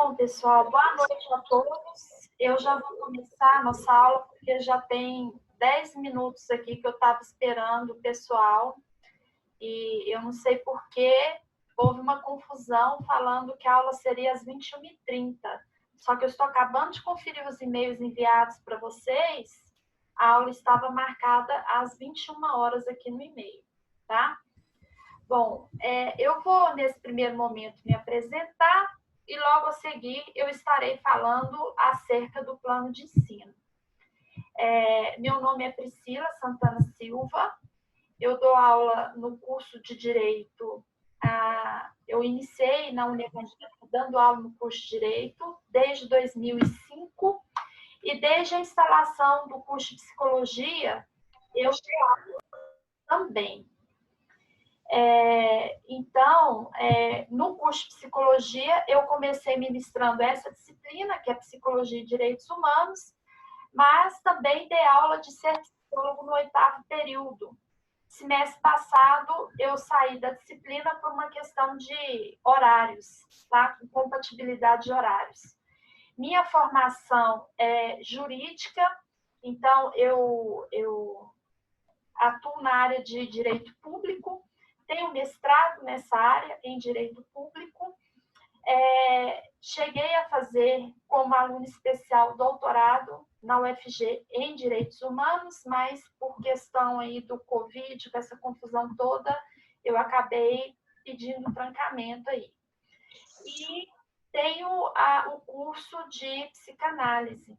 Bom, pessoal, boa noite a todos. Eu já vou começar a nossa aula, porque já tem 10 minutos aqui que eu estava esperando o pessoal. E eu não sei por que houve uma confusão falando que a aula seria às 21h30. Só que eu estou acabando de conferir os e-mails enviados para vocês. A aula estava marcada às 21 horas aqui no e-mail, tá? Bom, eu vou, nesse primeiro momento, me apresentar e logo a seguir eu estarei falando acerca do plano de ensino. Meu nome é Priscila Santana Silva, eu dou aula no curso de Direito, eu iniciei na Unevangélica dando aula no curso de Direito desde 2005 e desde a instalação do curso de Psicologia eu dei aula também. Então, no curso de Psicologia, eu comecei ministrando essa disciplina, que é Psicologia e Direitos Humanos, mas também dei aula de ser psicólogo no 8º período. Semestre passado, eu saí da disciplina por uma questão de horários, tá? Compatibilidade de horários. Minha formação é jurídica, então eu atuo na área de direito público, tenho mestrado nessa área, em Direito Público. Cheguei a fazer, como aluna especial, doutorado na UFG em Direitos Humanos, mas por questão aí do Covid, com essa confusão toda, eu acabei pedindo trancamento aí. E tenho o curso de psicanálise.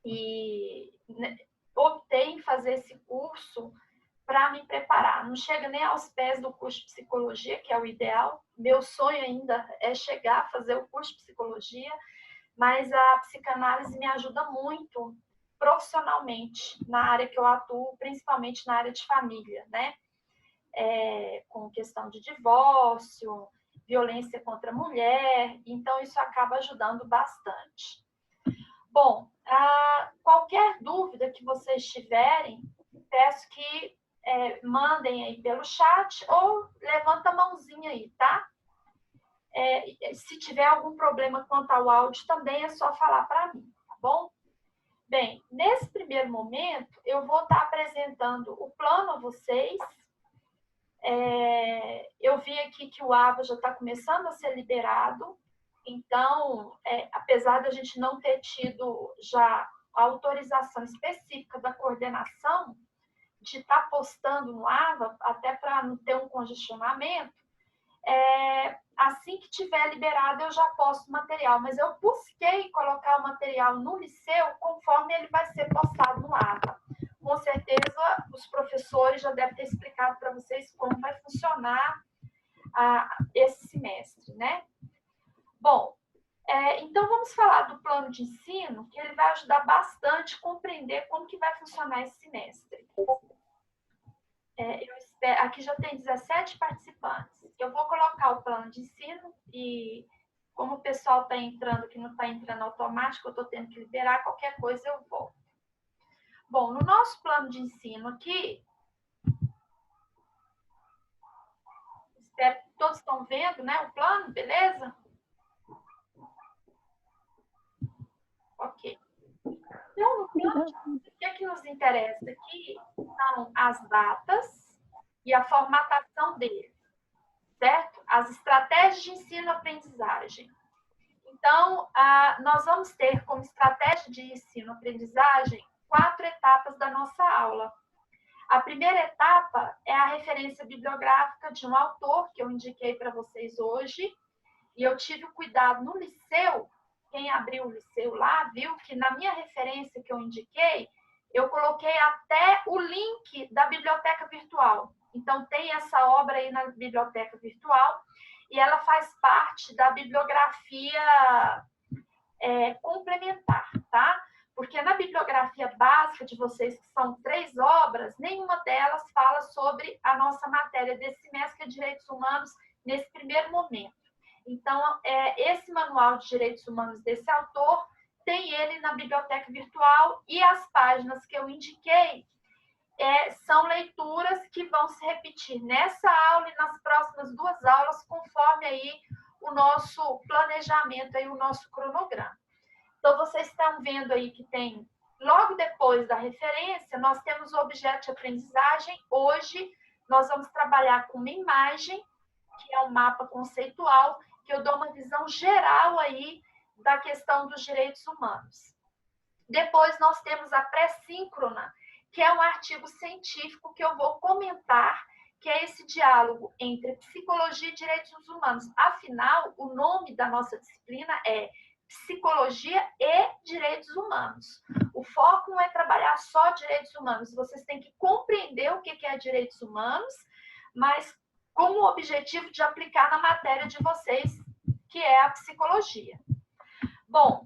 E optei em fazer esse curso para me preparar. Não chega nem aos pés do curso de Psicologia, que é o ideal. Meu sonho ainda é chegar a fazer o curso de Psicologia, mas a psicanálise me ajuda muito profissionalmente na área que eu atuo, principalmente na área de família, né? Com questão de divórcio, violência contra a mulher, então isso acaba ajudando bastante. Bom, qualquer dúvida que vocês tiverem, peço que mandem aí pelo chat ou levanta a mãozinha aí, tá? Se tiver algum problema quanto ao áudio, também é só falar para mim, tá bom? Bem, nesse primeiro momento, eu vou estar apresentando o plano a vocês. Eu vi aqui que o AVA já está começando a ser liberado, então, apesar de a gente não ter tido já a autorização específica da coordenação, de estar postando no AVA, até para não ter um congestionamento, assim que tiver liberado eu já posto o material, mas eu busquei colocar o material no Liceu conforme ele vai ser postado no AVA. Com certeza os professores já devem ter explicado para vocês como vai funcionar esse semestre, né? Bom, então vamos falar do plano de ensino, que ele vai ajudar bastante a compreender como que vai funcionar esse semestre. Aqui já tem 17 participantes. Eu vou colocar o plano de ensino e, como o pessoal está entrando, que não está entrando automático, eu estou tendo que liberar, qualquer coisa eu volto. Bom, no nosso plano de ensino aqui, espero que todos estão vendo, né, o plano, beleza? Ok. Então, no plano de ensino, o que nos interessa aqui são as datas e a formatação deles, certo? As estratégias de ensino-aprendizagem. Então, nós vamos ter como estratégia de ensino-aprendizagem 4 etapas da nossa aula. A primeira etapa é a referência bibliográfica de um autor que eu indiquei para vocês hoje, e eu tive o cuidado no Liceu, quem abriu o Liceu lá, viu que na minha referência que eu indiquei, eu coloquei até o link da biblioteca virtual. Então, tem essa obra aí na biblioteca virtual, e ela faz parte da bibliografia complementar, tá? Porque na bibliografia básica de vocês, que são 3 obras, nenhuma delas fala sobre a nossa matéria desse semestre, que é Direitos Humanos, nesse primeiro momento. Então, esse manual de Direitos Humanos desse autor, tem ele na biblioteca virtual, e as páginas que eu indiquei são leituras que vão se repetir nessa aula e nas próximas 2 aulas, conforme aí o nosso planejamento, aí, o nosso cronograma. Então, vocês estão vendo aí que tem, logo depois da referência, nós temos o objeto de aprendizagem. Hoje, nós vamos trabalhar com uma imagem, que é um mapa conceitual, que eu dou uma visão geral aí da questão dos direitos humanos. Depois, nós temos a pré-síncrona, que é um artigo científico que eu vou comentar, que é esse diálogo entre psicologia e direitos humanos. Afinal, o nome da nossa disciplina é Psicologia e Direitos Humanos. O foco não é trabalhar só direitos humanos, vocês têm que compreender o que é direitos humanos, mas com o objetivo de aplicar na matéria de vocês, que é a psicologia. Bom,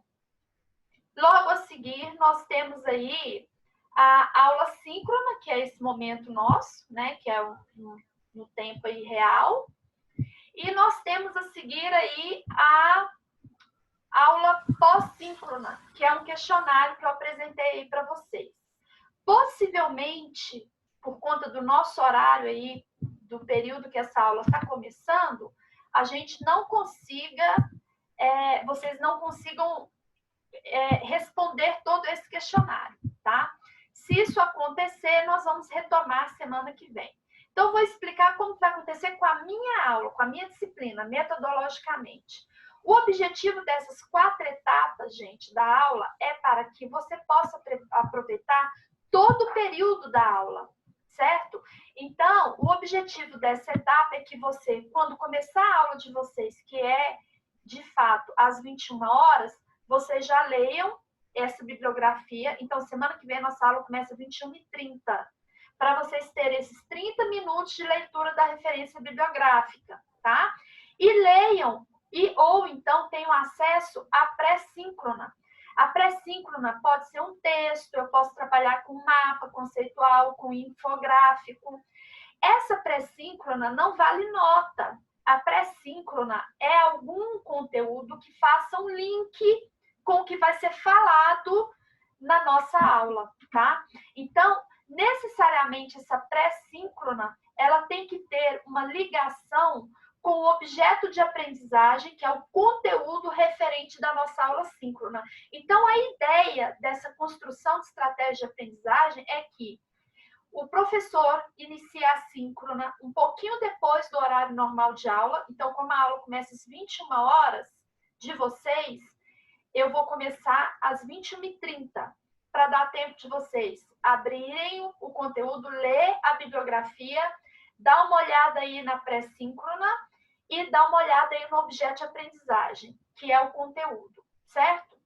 logo a seguir, nós temos aí a aula síncrona, que é esse momento nosso, né, que é no tempo aí real. E nós temos a seguir aí a aula pós-síncrona, que é um questionário que eu apresentei aí para vocês. Possivelmente, por conta do nosso horário aí, do período que essa aula está começando, a gente não consiga, vocês não consigam responder todo esse questionário, tá? Se isso acontecer, nós vamos retomar semana que vem. Então, eu vou explicar como vai acontecer com a minha aula, com a minha disciplina, metodologicamente. O objetivo dessas 4 etapas, gente, da aula é para que você possa aproveitar todo o período da aula, certo? Então, o objetivo dessa etapa é que você, quando começar a aula de vocês, que é, de fato, às 21 horas, vocês já leiam essa bibliografia. Então, semana que vem, a nossa aula começa às 21h30, para vocês terem esses 30 minutos de leitura da referência bibliográfica, tá? E leiam, ou então tenham acesso à pré-síncrona. A pré-síncrona pode ser um texto, eu posso trabalhar com mapa conceitual, com infográfico. Essa pré-síncrona não vale nota. A pré-síncrona é algum conteúdo que faça um link com o que vai ser falado na nossa aula, tá? Então, necessariamente, essa pré-síncrona, ela tem que ter uma ligação com o objeto de aprendizagem, que é o conteúdo referente da nossa aula síncrona. Então, a ideia dessa construção de estratégia de aprendizagem é que o professor inicia a síncrona um pouquinho depois do horário normal de aula. Então, como a aula começa às 21 horas de vocês, eu vou começar às 21h30, para dar tempo de vocês abrirem o conteúdo, ler a bibliografia, dar uma olhada aí na pré-síncrona e dar uma olhada aí no objeto de aprendizagem, que é o conteúdo, certo?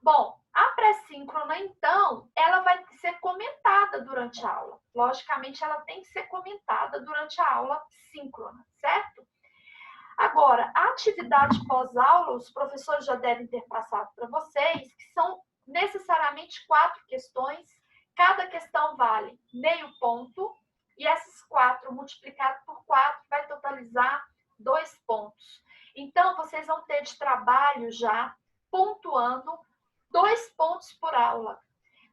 Bom, a pré-síncrona, então, ela vai ser comentada durante a aula. Logicamente, ela tem que ser comentada durante a aula síncrona, certo? Agora, a atividade pós-aula, os professores já devem ter passado para vocês, que são necessariamente 4 questões. Cada questão vale meio ponto, e essas 4 multiplicado por 4 vai totalizar 2 pontos. Então, vocês vão ter de trabalho já pontuando 2 pontos por aula.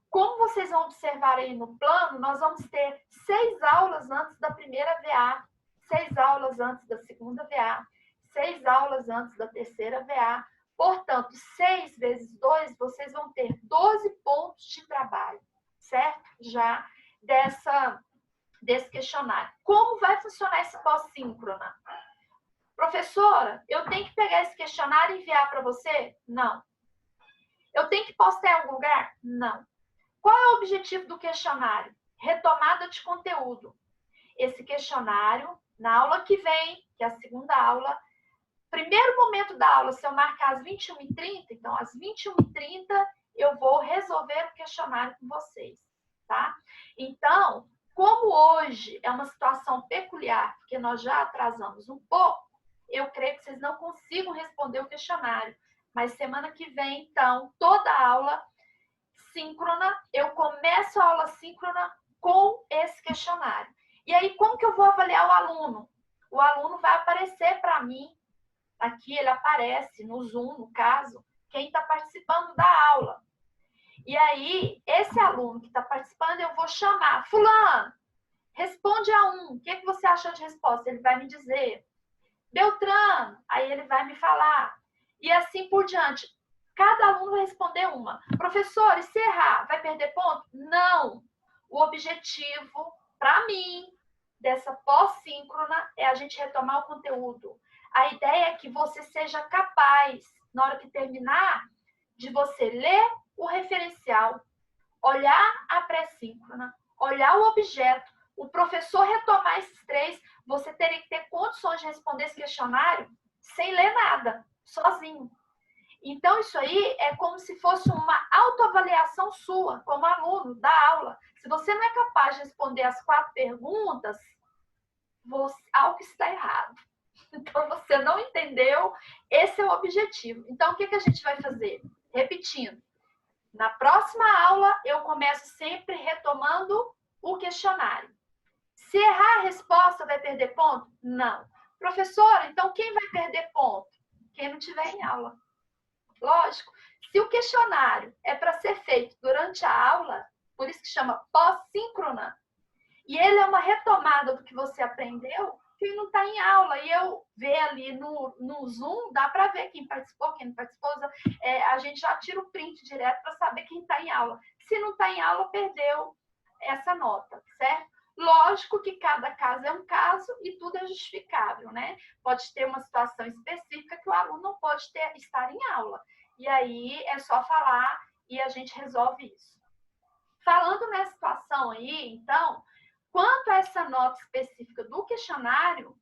Como vocês vão observar aí no plano, nós vamos ter 6 aulas antes da primeira VA, 6 aulas antes da segunda VA, 6 aulas antes da terceira VA. Portanto, 6 vezes 2, vocês vão ter 12 pontos de trabalho, certo? Já desse questionário. Como vai funcionar esse pós-síncrona? Professora, eu tenho que pegar esse questionário e enviar para você? Não. Eu tenho que postar em algum lugar? Não. Qual é o objetivo do questionário? Retomada de conteúdo. Esse questionário, na aula que vem, que é a segunda aula, primeiro momento da aula, se eu marcar às 21h30, então às 21h30 eu vou resolver o questionário com vocês, tá? Então, como hoje é uma situação peculiar, porque nós já atrasamos um pouco, eu creio que vocês não consigam responder o questionário. Mas semana que vem, então, toda a aula síncrona, eu começo a aula síncrona com esse questionário. E aí, como que eu vou avaliar o aluno? O aluno vai aparecer para mim, aqui ele aparece no Zoom, no caso, quem está participando da aula. E aí, esse aluno que está participando, eu vou chamar, fulano, responde a 1, o que você achou de resposta? Ele vai me dizer. Beltrano, aí ele vai me falar. E assim por diante. Cada aluno vai responder uma. Professor, e se errar, vai perder ponto? Não. O objetivo, para mim, dessa pós-síncrona é a gente retomar o conteúdo. A ideia é que você seja capaz, na hora que terminar, de você ler o referencial, olhar a pré-síncrona, olhar o objeto, o professor retomar esses três, você teria que ter condições de responder esse questionário sem ler nada, sozinho. Então, isso aí é como se fosse uma autoavaliação sua, como aluno da aula. Se você não é capaz de responder as 4 perguntas, algo está errado. Então, você não entendeu, esse é o objetivo. Então, o que a gente vai fazer? Repetindo. Na próxima aula, eu começo sempre retomando o questionário. Se errar a resposta, vai perder ponto? Não. Professora, então quem vai perder ponto? Quem não estiver em aula. Lógico. Se o questionário é para ser feito durante a aula, por isso que chama pós-síncrona, e ele é uma retomada do que você aprendeu, quem não está em aula, e eu ver ali no Zoom, dá para ver quem participou, quem não participou, a gente já tira o print direto para saber quem está em aula. Se não está em aula, perdeu essa nota, certo? Lógico que cada caso é um caso e tudo é justificável, né? Pode ter uma situação específica que o aluno não pode estar em aula. E aí é só falar e a gente resolve isso. Falando nessa situação aí, então, quanto a essa nota específica do questionário,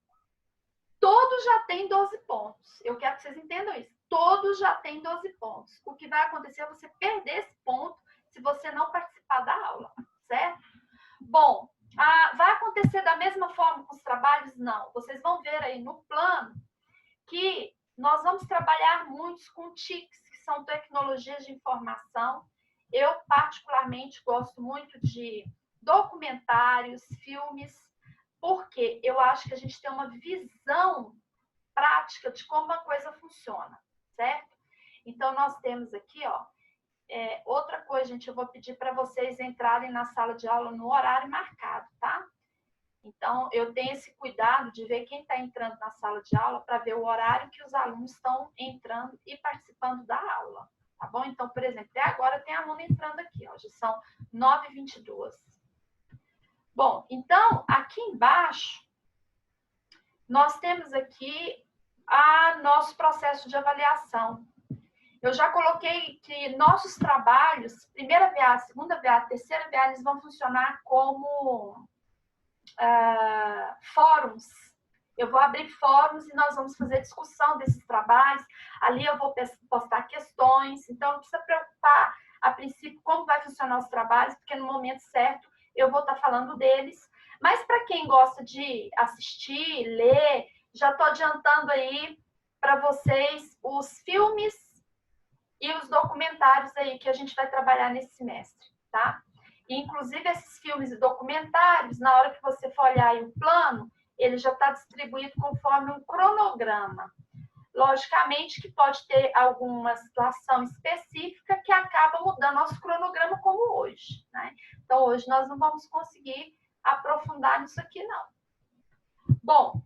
todos já têm 12 pontos. Eu quero que vocês entendam isso. Todos já têm 12 pontos. O que vai acontecer é você perder esse ponto se você não participar da aula, certo? Bom, vai acontecer da mesma forma com os trabalhos? Não. Vocês vão ver aí no plano que nós vamos trabalhar muito com TICs, que são tecnologias de informação. Eu, particularmente, gosto muito de documentários, filmes, porque eu acho que a gente tem uma visão prática de como a coisa funciona, certo? Então, nós temos aqui, ó, outra coisa, gente, eu vou pedir para vocês entrarem na sala de aula no horário marcado, tá? Então, eu tenho esse cuidado de ver quem está entrando na sala de aula para ver o horário que os alunos estão entrando e participando da aula, tá bom? Então, por exemplo, até agora tem aluno entrando aqui, ó, já são 9h22. Bom, então, aqui embaixo, nós temos aqui nosso processo de avaliação. Eu já coloquei que nossos trabalhos, primeira VA, segunda VA, terceira VA, eles vão funcionar como fóruns. Eu vou abrir fóruns e nós vamos fazer discussão desses trabalhos. Ali eu vou postar questões. Então, não precisa preocupar, a princípio, como vai funcionar os trabalhos, porque no momento certo eu vou estar falando deles. Mas para quem gosta de assistir, ler, já estou adiantando aí para vocês os filmes e os documentários aí que a gente vai trabalhar nesse semestre, tá? E, inclusive, esses filmes e documentários, na hora que você for olhar aí o plano, ele já está distribuído conforme um cronograma. Logicamente que pode ter alguma situação específica que acaba mudando nosso cronograma, como hoje, né? Então, hoje nós não vamos conseguir aprofundar nisso aqui, não. Bom,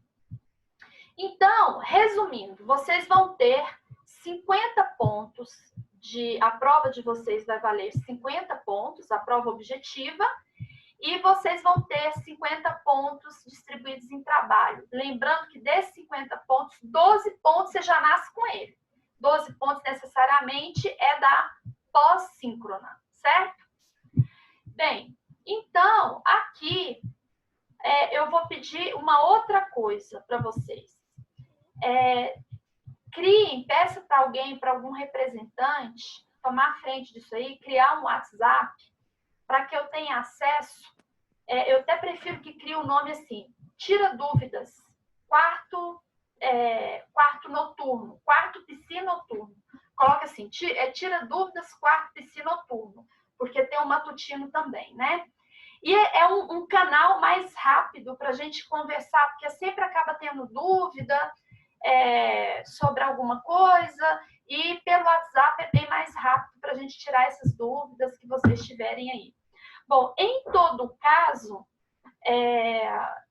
então, resumindo, vocês vão ter 50 pontos a prova de vocês vai valer 50 pontos, a prova objetiva, e vocês vão ter 50 pontos distribuídos em trabalho. Lembrando que desses 50 pontos, 12 pontos você já nasce com ele. 12 pontos necessariamente é da pós-síncrona, certo? Bem, então, aqui eu vou pedir uma outra coisa para vocês. Peça para alguém, para algum representante, tomar a frente disso aí, criar um WhatsApp, para que eu tenha acesso. Eu até prefiro que crie um nome assim, tira dúvidas, quarto noturno, quarto piscina noturno. Coloca assim, tira dúvidas, quarto piscina noturno, porque tem o matutino também, né? E é um canal mais rápido para a gente conversar, porque sempre acaba tendo dúvida sobre alguma coisa, e pelo WhatsApp é bem mais rápido para a gente tirar essas dúvidas que vocês tiverem aí. Bom, em todo caso,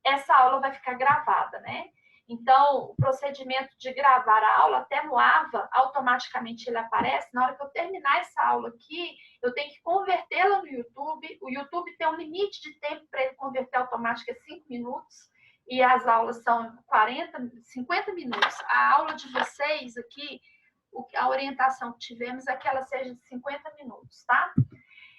essa aula vai ficar gravada, né? Então, o procedimento de gravar a aula, até no AVA, automaticamente ele aparece. Na hora que eu terminar essa aula aqui, eu tenho que convertê-la no YouTube. O YouTube tem um limite de tempo para ele converter automático, é 5 minutos. E as aulas são 50 minutos. A aula de vocês aqui, a orientação que tivemos é que ela seja de 50 minutos, tá?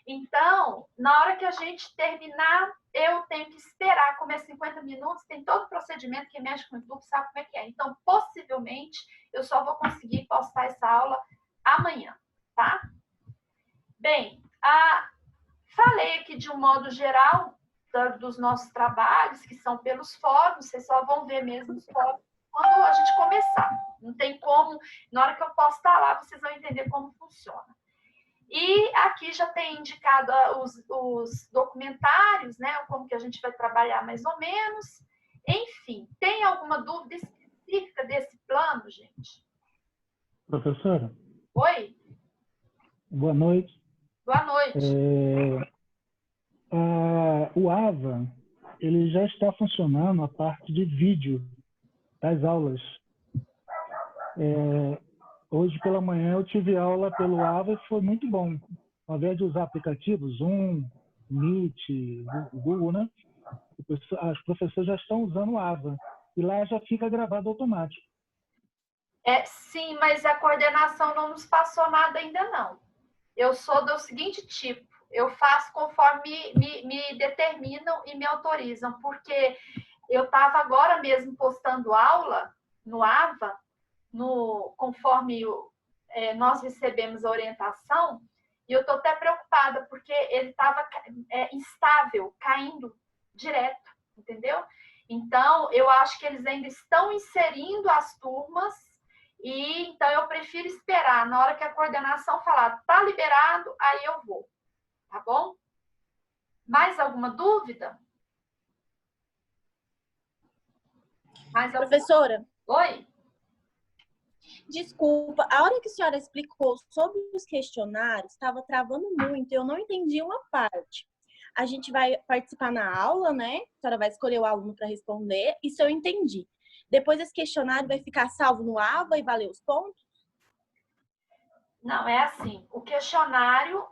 Então, na hora que a gente terminar, eu tenho que esperar comer 50 minutos, tem todo o procedimento que mexe com o YouTube, sabe como é que é. Então, possivelmente, eu só vou conseguir postar essa aula amanhã, tá? Bem, falei aqui de um modo geral dos nossos trabalhos, que são pelos fóruns, vocês só vão ver mesmo os fóruns quando a gente começar. Não tem como, na hora que eu postar lá, vocês vão entender como funciona. E aqui já tem indicado os documentários, né? Como que a gente vai trabalhar mais ou menos. Enfim, tem alguma dúvida específica desse plano, gente? Professora? Oi? Boa noite. Boa noite. O AVA, ele já está funcionando a parte de vídeo das aulas. Hoje pela manhã eu tive aula pelo AVA e foi muito bom. Ao invés de usar aplicativos, Zoom, Meet, Google, né? As professoras já estão usando o AVA. E lá já fica gravado automático. Sim, mas a coordenação não nos passou nada ainda não. Eu sou do seguinte tipo, eu faço conforme me determinam e me autorizam, porque eu estava agora mesmo postando aula no AVA, conforme nós recebemos a orientação, e eu estou até preocupada, porque ele estava instável, caindo direto, entendeu? Então, eu acho que eles ainda estão inserindo as turmas, e então eu prefiro esperar. Na hora que a coordenação falar, tá liberado, aí eu vou, tá bom? Mais alguma dúvida? Professora? Oi? Desculpa, a hora que a senhora explicou sobre os questionários, estava travando muito, eu não entendi uma parte. A gente vai participar na aula, né? A senhora vai escolher o aluno para responder, isso eu entendi. Depois esse questionário vai ficar salvo no AVA e valer os pontos? Não, é assim, o questionário,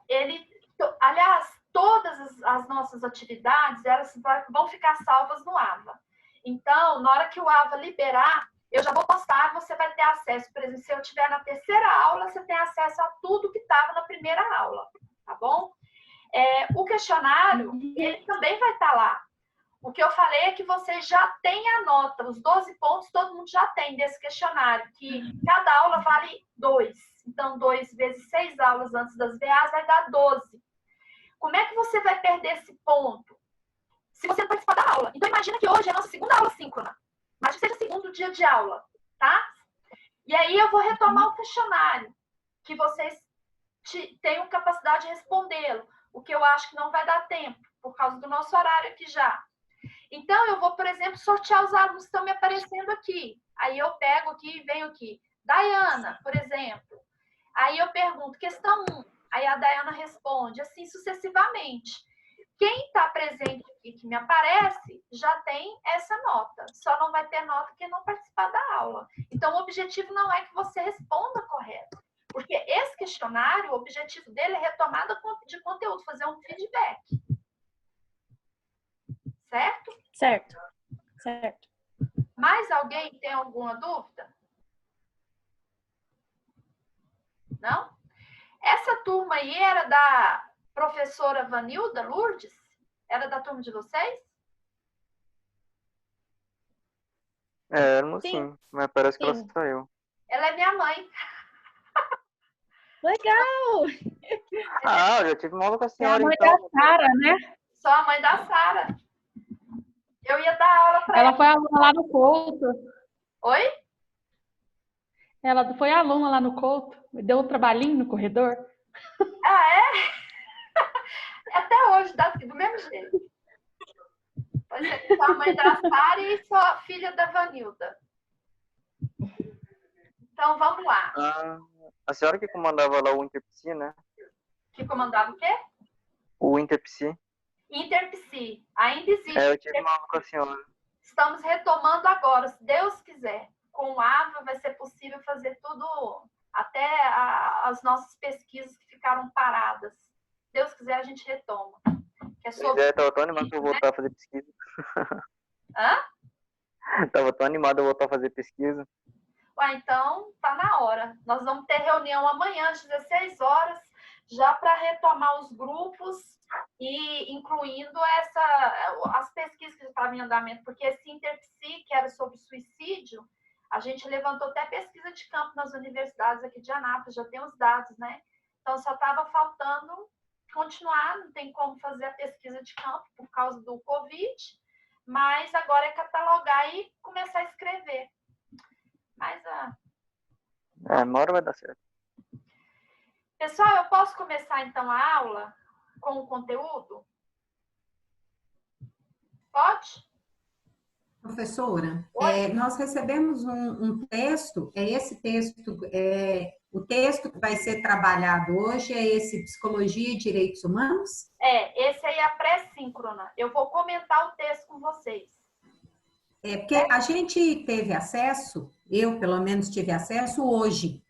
aliás, todas as nossas atividades, elas vão ficar salvas no AVA. Então, na hora que o AVA liberar, eu já vou postar, você vai ter acesso. Por exemplo, se eu estiver na terceira aula, você tem acesso a tudo que estava na primeira aula, tá bom? O questionário, ele também vai estar lá. O que eu falei é que você já tem a nota, os 12 pontos, todo mundo já tem desse questionário, que cada aula vale 2. Então, 2 vezes 6 aulas antes das VAs vai dar 12. Como é que você vai perder esse ponto? Se você não participar da aula. Então, imagina que hoje é a nossa segunda aula síncrona. Mas que seja segundo dia de aula, tá? E aí eu vou retomar o questionário, que vocês tenham capacidade de respondê-lo. O que eu acho que não vai dar tempo, por causa do nosso horário aqui já. Então, eu vou, por exemplo, sortear os alunos que estão me aparecendo aqui. Aí eu pego aqui e venho aqui. Daiana, por exemplo. Aí eu pergunto, questão 1. Aí a Daiana responde, assim sucessivamente. Quem está presente aqui que me aparece já tem essa nota. Só não vai ter nota quem não participar da aula. Então, o objetivo não é que você responda correto. Porque esse questionário, o objetivo dele é retomada de conteúdo, fazer um feedback. Certo? Certo. Mais alguém tem alguma dúvida? Não? Essa turma aí era da professora Vanilda Lourdes? Era da turma de vocês? Sim, mas parece que ela saiu. Ela é minha mãe. Legal! Eu já tive uma aula com a senhora, É a mãe então. da Sara, né? Sou a mãe da Sara. Eu ia dar aula para ela. Ela foi aluna lá no Couto. Oi? Ela foi aluna lá no Couto. Deu um trabalhinho no corredor. Até hoje, do mesmo jeito. Pois é, sou a mãe da Sara e sou a filha da Vanilda. Então, vamos lá. A senhora que comandava lá o Interpsi, né? Que comandava o quê? O Interpsi. Interpsi. Ainda existe. Eu tive uma aula com a senhora. Estamos retomando agora, se Deus quiser. Com o AVA vai ser possível fazer tudo, até as nossas pesquisas que ficaram paradas. Se Deus quiser, a gente retoma. Que é sobre... Tava tão animado pra voltar a fazer pesquisa. Hã? Tava tão animado a voltar a fazer pesquisa. Ué, então tá na hora. Nós vamos ter reunião amanhã às 16 horas, já para retomar os grupos e incluindo as pesquisas que estavam em andamento, porque esse Interpsi, que era sobre suicídio, a gente levantou até pesquisa de campo nas universidades aqui de Anápolis, já tem os dados, né? Então só estava faltando continuar, não tem como fazer a pesquisa de campo por causa do Covid, mas agora é catalogar e começar a escrever. Mas Uma hora vai dar certo. pessoal, eu posso começar então a aula com o conteúdo? Pode? Professora, Oi? nós recebemos um texto, esse texto, o texto que vai ser trabalhado hoje é esse Psicologia e Direitos Humanos? Esse aí é a pré-síncrona. Eu vou comentar o texto com vocês. Porque a gente teve acesso, eu pelo menos tive acesso hoje,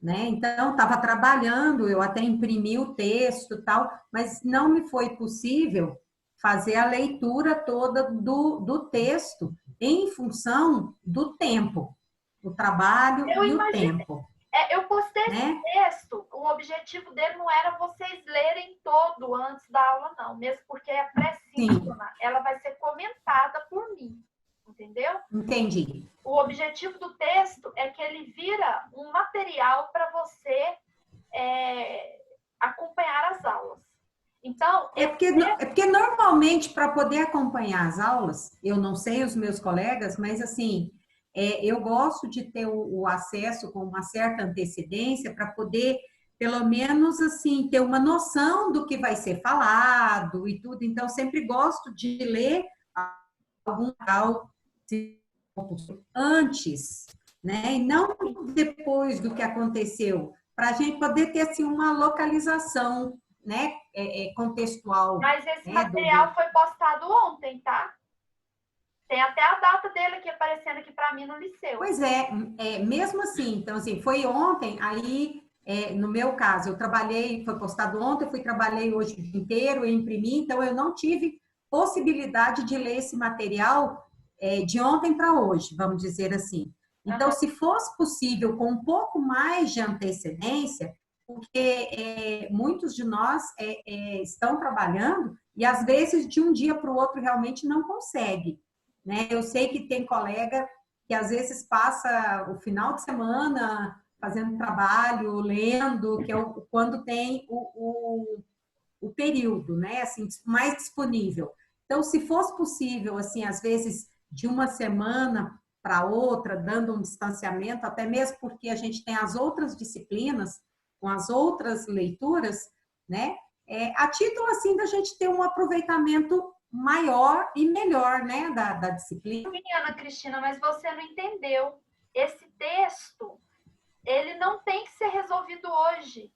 né? Então, estava trabalhando, eu até imprimi o texto e tal, mas não me foi possível fazer a leitura toda do texto em função do tempo, o trabalho e o tempo. Eu postei esse texto, o objetivo dele não era vocês lerem todo antes da aula, não, mesmo porque a pré-síncrona, ela vai ser comentada por mim, entendeu? Entendi. O objetivo do texto é que ele vira um material para você acompanhar as aulas. Então, porque normalmente, para poder acompanhar as aulas, eu não sei os meus colegas, mas assim, eu gosto de ter o acesso com uma certa antecedência para poder, pelo menos assim, ter uma noção do que vai ser falado e tudo. Então, sempre gosto de ler algum autor antes, né? E não depois do que aconteceu, para a gente poder ter assim, uma localização, né? Contextual. Mas esse material foi postado ontem, tá? Tem até a data dele aqui aparecendo aqui para mim no liceu. Pois mesmo assim, então assim, foi ontem, aí no meu caso, eu trabalhei, foi postado ontem, eu trabalhei hoje o dia inteiro, eu imprimi, então eu não tive possibilidade de ler esse material de ontem para hoje, vamos dizer assim. Então, se fosse possível, com um pouco mais de antecedência, porque muitos de nós estão trabalhando e às vezes de um dia para o outro realmente não consegue, né? Eu sei que tem colega que às vezes passa o final de semana fazendo trabalho, lendo, que é quando tem o período, né? Assim, mais disponível. Então, se fosse possível, assim, às vezes de uma semana para outra, dando um distanciamento, até mesmo porque a gente tem as outras disciplinas com as outras leituras, né? A título, assim, da gente ter um aproveitamento maior e melhor, né, da disciplina. Ana Cristina, mas você não entendeu. Esse texto, ele não tem que ser resolvido hoje.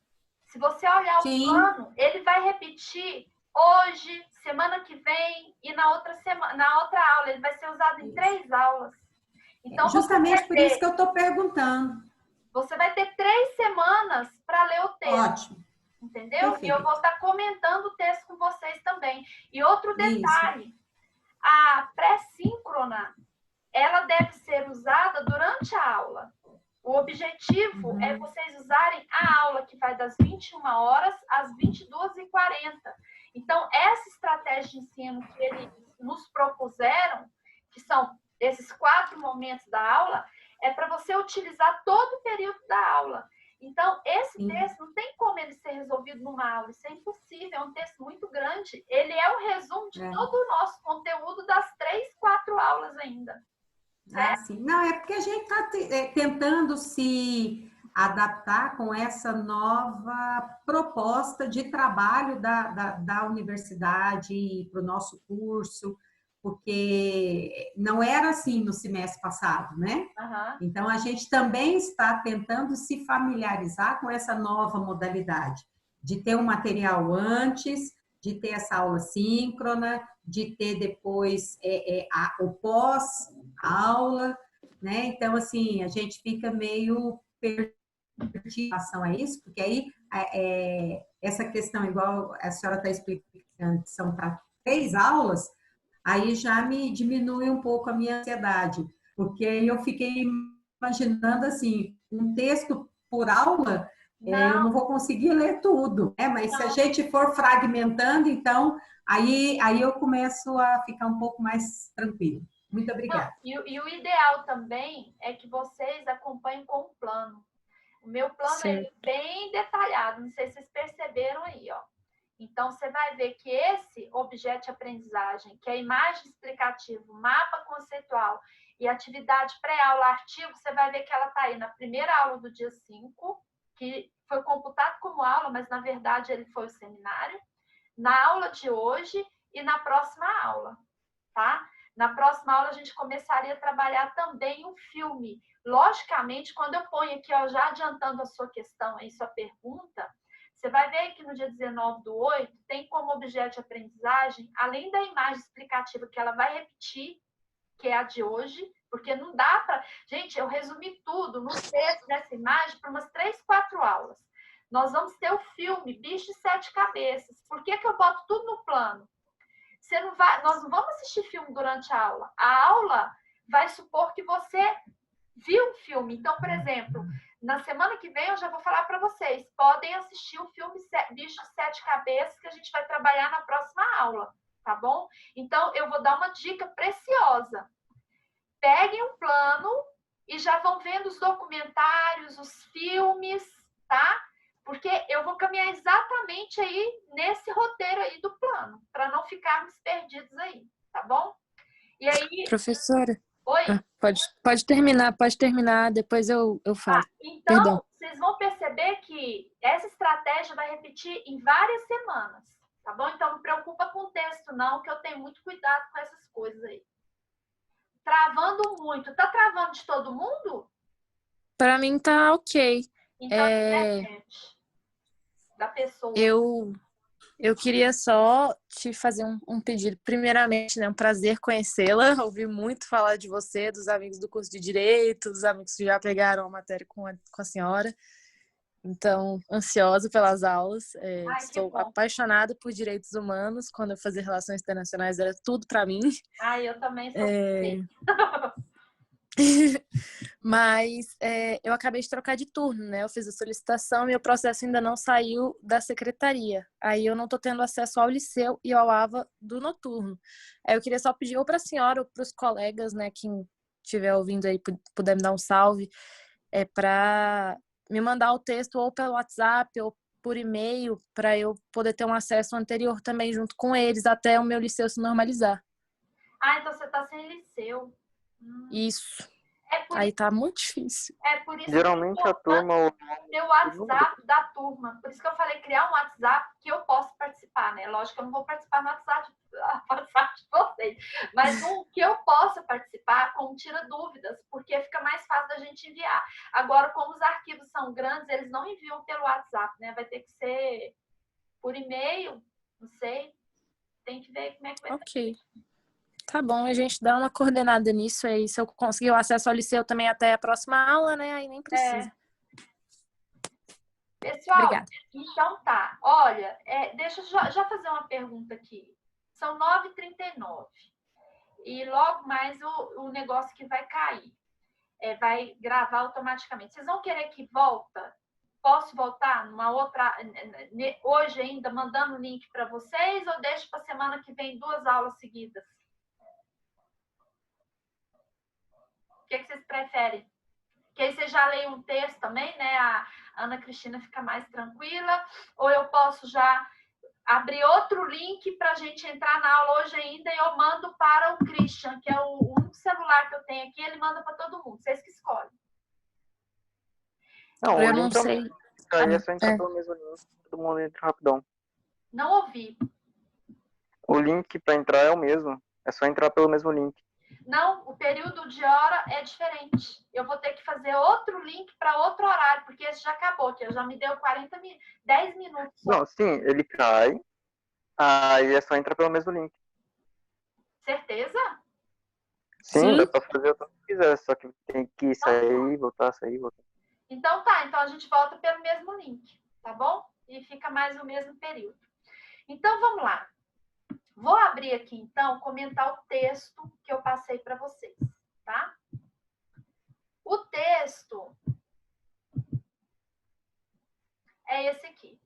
Se você olhar o plano, ele vai repetir hoje, semana que vem e na outra aula. Ele vai ser usado em 3 aulas. Então, justamente por isso que eu estou perguntando. Você vai ter 3 semanas para ler o texto. Ótimo. Entendeu? Perfeito. E eu vou estar comentando o texto com vocês também. E outro detalhe, a pré-síncrona, ela deve ser usada durante a aula. O objetivo é vocês usarem a aula que vai das 21 horas às 22h40. Então, essa estratégia de ensino que eles nos propuseram, que são esses 4 momentos da aula, é para você utilizar todo o período da aula. Então, esse texto não tem como ele ser resolvido numa aula, isso é impossível, é um texto muito grande. Ele é o resumo de todo o nosso conteúdo das 3, 4 aulas ainda. Sim. Não, é porque a gente está tentando se adaptar com essa nova proposta de trabalho da universidade para o nosso curso, porque não era assim no semestre passado, né? Então, a gente também está tentando se familiarizar com essa nova modalidade, de ter um material antes, de ter essa aula síncrona, de ter depois o pós-aula, né? Então, assim, a gente fica meio perdido em relação a isso, porque aí essa questão, igual a senhora está explicando, que são para 3 aulas, aí já me diminui um pouco a minha ansiedade, porque eu fiquei imaginando, assim, um texto por aula, eu não vou conseguir ler tudo, né? Mas se a gente for fragmentando, então, aí eu começo a ficar um pouco mais tranquilo. Muito obrigada. E o ideal também é que vocês acompanhem com o plano. O meu plano é bem detalhado, não sei se vocês perceberam aí, ó. Então, você vai ver que esse objeto de aprendizagem, que é imagem explicativa, mapa conceitual e atividade pré-aula, artigo, você vai ver que ela está aí na primeira aula do dia 5, que foi computado como aula, mas na verdade ele foi o seminário, na aula de hoje e na próxima aula, tá? Na próxima aula a gente começaria a trabalhar também um filme. Logicamente, quando eu ponho aqui, ó, já adiantando a sua questão aí, sua pergunta, você vai ver que no dia 19/8 tem como objeto de aprendizagem, além da imagem explicativa que ela vai repetir, que é a de hoje, porque não dá para... Gente, eu resumi tudo no texto dessa imagem para umas 3, 4 aulas. Nós vamos ter o filme Bicho de 7 Cabeças. Por que eu boto tudo no plano? Nós não vamos assistir filme durante a aula. A aula vai supor que você viu o filme. Então, por exemplo, na semana que vem eu já vou falar para vocês. Podem assistir o filme Bicho de 7 Cabeças, que a gente vai trabalhar na próxima aula, tá bom? Então, eu vou dar uma dica preciosa. Peguem um plano e já vão vendo os documentários, os filmes, tá? Porque eu vou caminhar exatamente aí nesse roteiro aí do plano, para não ficarmos perdidos aí, tá bom? E aí... Professora? Oi? Pode terminar, depois eu falo. Então, Perdão. vocês vão perceber que essa estratégia vai repetir em várias semanas, tá bom? Então, não preocupa com o texto, não, que eu tenho muito cuidado com essas coisas aí. Travando muito. Tá travando de todo mundo? Para mim tá ok. Então, da pessoa. Eu queria só te fazer um pedido. Primeiramente, né, um prazer conhecê-la. Ouvi muito falar de você, dos amigos do curso de Direito, dos amigos que já pegaram a matéria com a senhora. Então, ansiosa pelas aulas. Estou apaixonada por direitos humanos. Quando eu fazia relações internacionais, era tudo para mim. Eu também sou. Mas eu acabei de trocar de turno, né? Eu fiz a solicitação e o processo ainda não saiu da secretaria. Aí eu não tô tendo acesso ao Liceu e ao AVA do noturno. Aí eu queria só pedir ou para a senhora ou para os colegas, né? Quem estiver ouvindo aí, puder me dar um salve, para me mandar o texto ou pelo WhatsApp ou por e-mail, para eu poder ter um acesso anterior também junto com eles, até o meu Liceu se normalizar. Então você tá sem Liceu. Isso. Aí tá muito difícil. Por isso geralmente a turma... Meu WhatsApp da turma. Por isso que eu falei criar um WhatsApp que eu posso participar, né? Lógico que eu não vou participar no WhatsApp de vocês. Mas um que eu possa participar, como tira dúvidas, porque fica mais fácil da gente enviar. Agora, como os arquivos são grandes, eles não enviam pelo WhatsApp, né? Vai ter que ser por e-mail, não sei. Tem que ver como é que vai ser. Tá bom, a gente dá uma coordenada nisso aí. Se eu conseguir o acesso ao Liceu também até a próxima aula, né? Aí nem precisa. Pessoal, obrigada. Então tá. Olha, deixa eu já fazer uma pergunta aqui. São 9h39. E logo mais o negócio que vai cair. Vai gravar automaticamente. Vocês vão querer que volta? Posso voltar numa outra... Hoje ainda, mandando o link para vocês? Ou deixo para semana que vem 2 aulas seguidas? O que vocês preferem? Que aí você já leia um texto também, né? A Ana Cristina fica mais tranquila. Ou eu posso já abrir outro link para a gente entrar na aula hoje ainda e eu mando para o Christian, que é o único celular que eu tenho aqui, ele manda para todo mundo. Vocês que escolhem. Não, eu não sei. Aí é só entrar pelo mesmo link. Todo mundo entra rapidão. Não ouvi. O link para entrar é o mesmo. É só entrar pelo mesmo link. Não, o período de hora é diferente. Eu vou ter que fazer outro link para outro horário, porque esse já acabou, que já me deu 10 minutos. Só. Não, sim, ele cai. Aí é só entrar pelo mesmo link. Certeza? Sim, Sim. dá pra fazer o que quiser, só que tem que sair, voltar, sair, voltar. Então tá, então a gente volta pelo mesmo link, tá bom? E fica mais o mesmo período. Então vamos lá. Vou abrir aqui então, comentar o texto que eu passei para vocês, tá? O texto é esse aqui.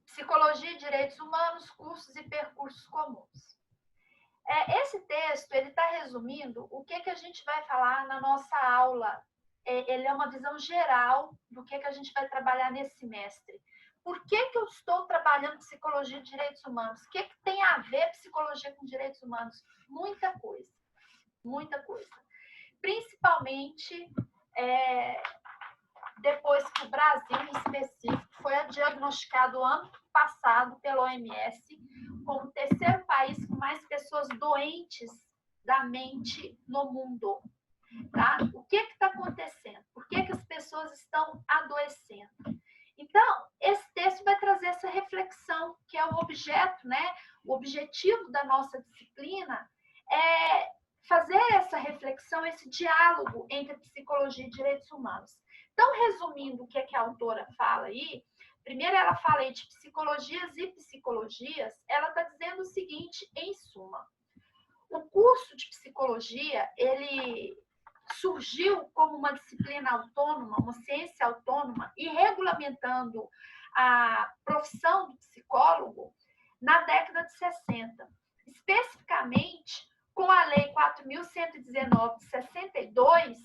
Psicologia e Direitos Humanos, cursos e percursos comuns. Esse texto, ele está resumindo o que a gente vai falar na nossa aula. Ele é uma visão geral do que a gente vai trabalhar nesse semestre. Por que eu estou trabalhando psicologia e direitos humanos? O que tem a ver psicologia com direitos humanos? Muita coisa. Muita coisa. Principalmente depois que o Brasil, em específico, foi diagnosticado ano passado pela OMS como o terceiro país com mais pessoas doentes da mente no mundo. Tá? O que está acontecendo? Por que as pessoas estão adoecendo? Então, esse texto vai trazer essa reflexão, que é o objeto, né? O objetivo da nossa disciplina é fazer essa reflexão, esse diálogo entre psicologia e direitos humanos. Então, resumindo o que a autora fala aí, primeiro ela fala aí de psicologias e psicologias, ela está dizendo o seguinte, em suma, o curso de psicologia, ele surgiu como uma disciplina autônoma, uma ciência autônoma, e regulamentando a profissão do psicólogo na década de 60. Especificamente, com a Lei 4.119 de 62,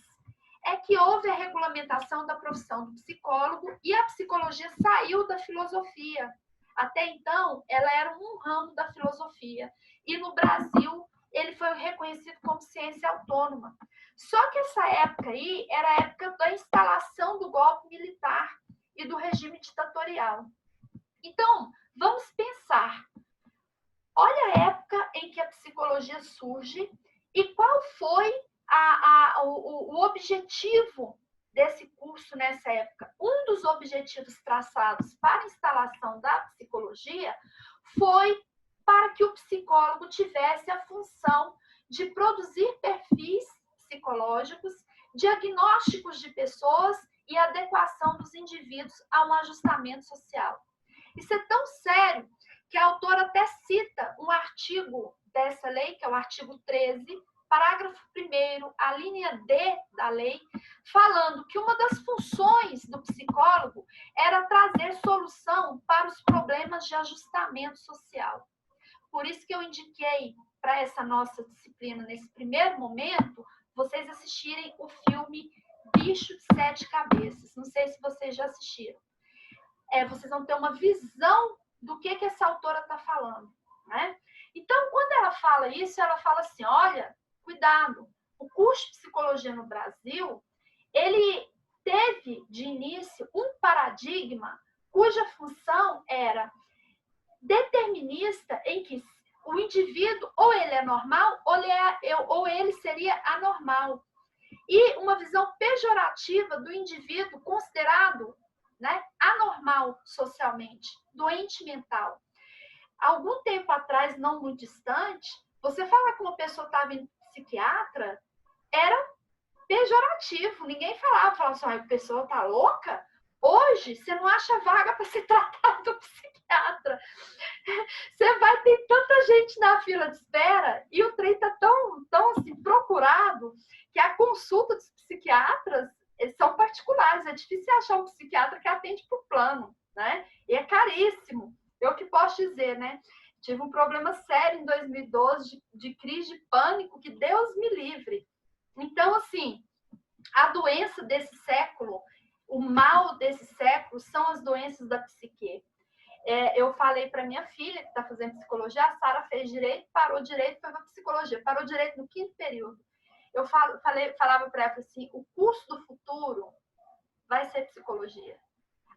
é que houve a regulamentação da profissão do psicólogo e a psicologia saiu da filosofia. Até então, ela era um ramo da filosofia. E no Brasil, ele foi reconhecido como ciência autônoma. Só que essa época aí era a época da instalação do golpe militar e do regime ditatorial. Então, vamos pensar. Olha a época em que a psicologia surge e qual foi o objetivo desse curso nessa época. Um dos objetivos traçados para a instalação da psicologia foi para que o psicólogo tivesse a função de produzir perfis psicológicos, diagnósticos de pessoas e adequação dos indivíduos a um ajustamento social. Isso é tão sério que a autora até cita um artigo dessa lei, que é o artigo 13, parágrafo 1º, a linha D da lei, falando que uma das funções do psicólogo era trazer solução para os problemas de ajustamento social. Por isso que eu indiquei para essa nossa disciplina, nesse primeiro momento, vocês assistirem o filme Bicho de Sete Cabeças. Não sei se vocês já assistiram. Vocês vão ter uma visão do que essa autora está falando, né? Então, quando ela fala isso, ela fala assim, olha, cuidado, o curso de psicologia no Brasil, ele teve de início um paradigma cuja função era determinista, em que o indivíduo ou ele é normal ou ele seria anormal. E uma visão pejorativa do indivíduo considerado, né, anormal socialmente, doente mental. Algum tempo atrás, não muito distante, você falar que uma pessoa estava em psiquiatra era pejorativo. Ninguém falava assim, a pessoa está louca? Hoje, você não acha vaga para ser tratado do psiquiatra. Você vai ter tanta gente na fila de espera e o trem está tão assim, procurado que a consulta dos psiquiatras são particulares. É difícil achar um psiquiatra que atende por plano, né? E é caríssimo. Eu que posso dizer, né? Tive um problema sério em 2012 de crise de pânico, que Deus me livre. Então, assim, a doença desse século, o mal desse século são as doenças da psique. Eu falei para minha filha, que está fazendo psicologia, a Sara fez direito, parou direito, foi para psicologia, parou direito no 5º período. Eu falava para ela assim, o curso do futuro vai ser psicologia.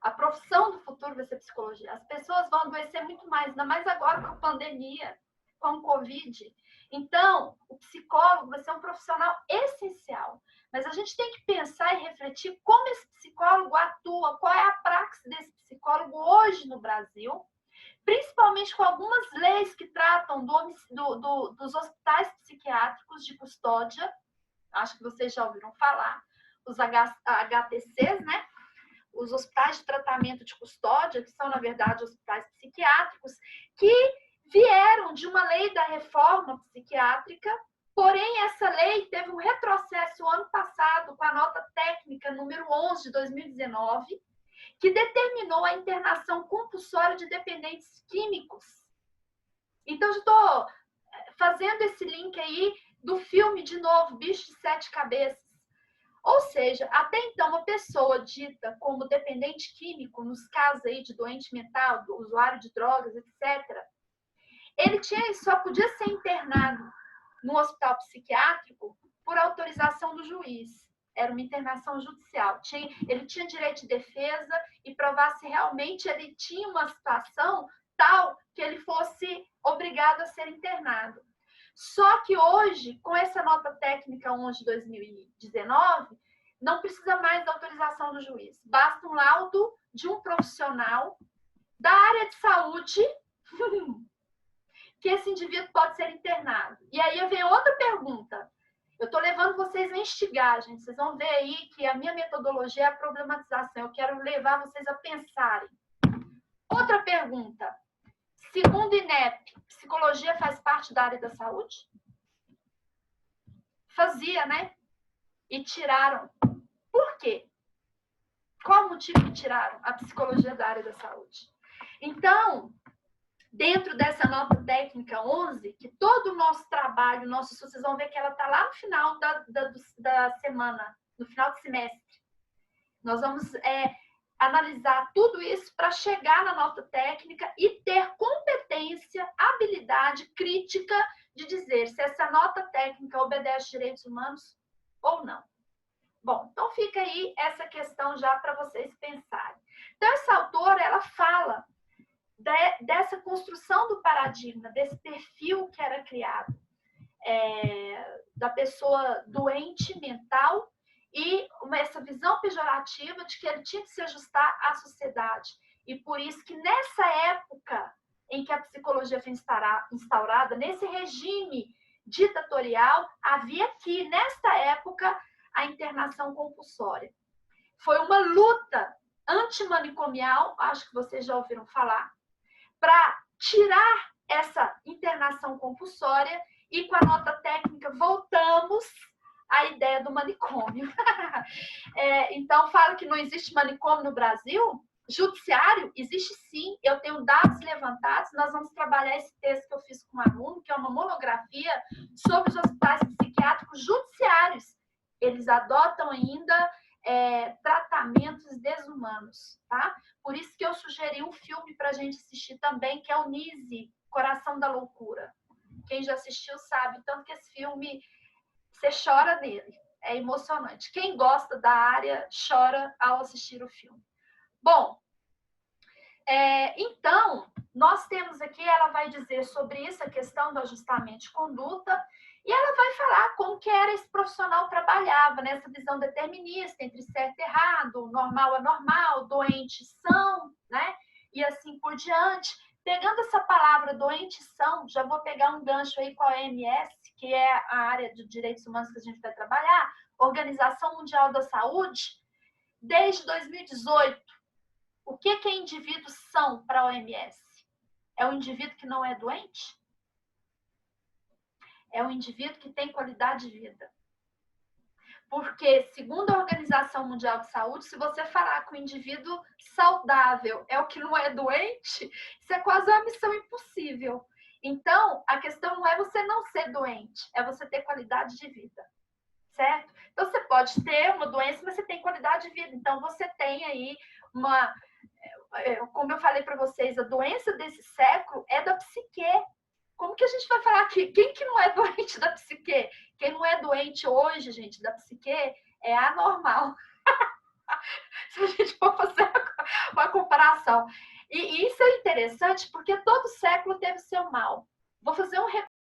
A profissão do futuro vai ser psicologia. As pessoas vão adoecer muito mais, ainda mais agora com a pandemia, com o Covid. Então, o psicólogo vai ser um profissional essencial. Mas a gente tem que pensar e refletir como esse psicólogo atua, qual é a praxis desse psicólogo hoje no Brasil, principalmente com algumas leis que tratam dos hospitais psiquiátricos de custódia, acho que vocês já ouviram falar, os HTCs, né? Os hospitais de tratamento de custódia, que são, na verdade, hospitais psiquiátricos, que vieram de uma lei da reforma psiquiátrica, porém, essa lei teve um retrocesso ano passado, com a nota técnica número 11 de 2019, que determinou a internação compulsória de dependentes químicos. Então, eu estou fazendo esse link aí do filme, de novo, Bicho de Sete Cabeças. Ou seja, até então, uma pessoa dita como dependente químico, nos casos aí de doente mental, do usuário de drogas, etc., ele só podia ser internado no hospital psiquiátrico por autorização do juiz. Era uma internação judicial. Ele tinha direito de defesa e provar se realmente ele tinha uma situação tal que ele fosse obrigado a ser internado. Só que hoje, com essa nota técnica 11 de 2019, não precisa mais da autorização do juiz. Basta um laudo de um profissional da área de saúde que esse indivíduo pode ser internado. E aí vem outra pergunta. Eu estou levando vocês a instigar, gente. Vocês vão ver aí que a minha metodologia é a problematização. Eu quero levar vocês a pensarem. Outra pergunta. Segundo o INEP, psicologia faz parte da área da saúde? Fazia, né? E tiraram. Por quê? Qual o motivo que tiraram a psicologia da área da saúde? Então, dentro dessa nota técnica 11, que todo o nosso trabalho, vocês vão ver que ela está lá no final da semana, no final do semestre. Nós vamos analisar tudo isso para chegar na nota técnica e ter competência, habilidade crítica de dizer se essa nota técnica obedece direitos humanos ou não. Bom, então fica aí essa questão já para vocês pensarem. Então, essa autora, ela fala dessa construção do paradigma, desse perfil que era criado, da pessoa doente mental e essa visão pejorativa de que ele tinha que se ajustar à sociedade. E por isso que nessa época em que a psicologia foi instaurada, nesse regime ditatorial, havia aqui, nesta época, a internação compulsória. Foi uma luta antimanicomial, acho que vocês já ouviram falar, para tirar essa internação compulsória e com a nota técnica voltamos à ideia do manicômio. Então, falo que não existe manicômio no Brasil. Judiciário existe sim, eu tenho dados levantados, nós vamos trabalhar esse texto que eu fiz com um aluno, que é uma monografia sobre os hospitais psiquiátricos judiciários. Eles adotam ainda tratamentos desumanos, tá? Por isso que eu sugeri um filme para a gente assistir também, que é o Nise, Coração da Loucura. Quem já assistiu sabe, tanto que esse filme, você chora nele, é emocionante. Quem gosta da área chora ao assistir o filme. Bom, então, nós temos aqui, ela vai dizer sobre isso, a questão do ajustamento de conduta, e ela vai falar como que era esse profissional trabalhava, nessa visão determinista, entre certo e errado, normal anormal, doente são, né? E assim por diante. Pegando essa palavra doente são, já vou pegar um gancho aí com a OMS, que é a área de direitos humanos que a gente vai trabalhar, Organização Mundial da Saúde, desde 2018. O que indivíduos são para a OMS? É um indivíduo que não é doente? É um indivíduo que tem qualidade de vida. Porque, segundo a Organização Mundial de Saúde, se você falar que o indivíduo saudável é o que não é doente, isso é quase uma missão impossível. Então, a questão não é você não ser doente, é você ter qualidade de vida. Certo? Então, você pode ter uma doença, mas você tem qualidade de vida. Então, você tem aí como eu falei para vocês, a doença desse século é da psique. Como que a gente vai falar aqui? Quem que não é doente da psique? Quem não é doente hoje, gente, da psique, é anormal. Se a gente for fazer uma comparação. E isso é interessante porque todo século teve seu mal. Vou fazer um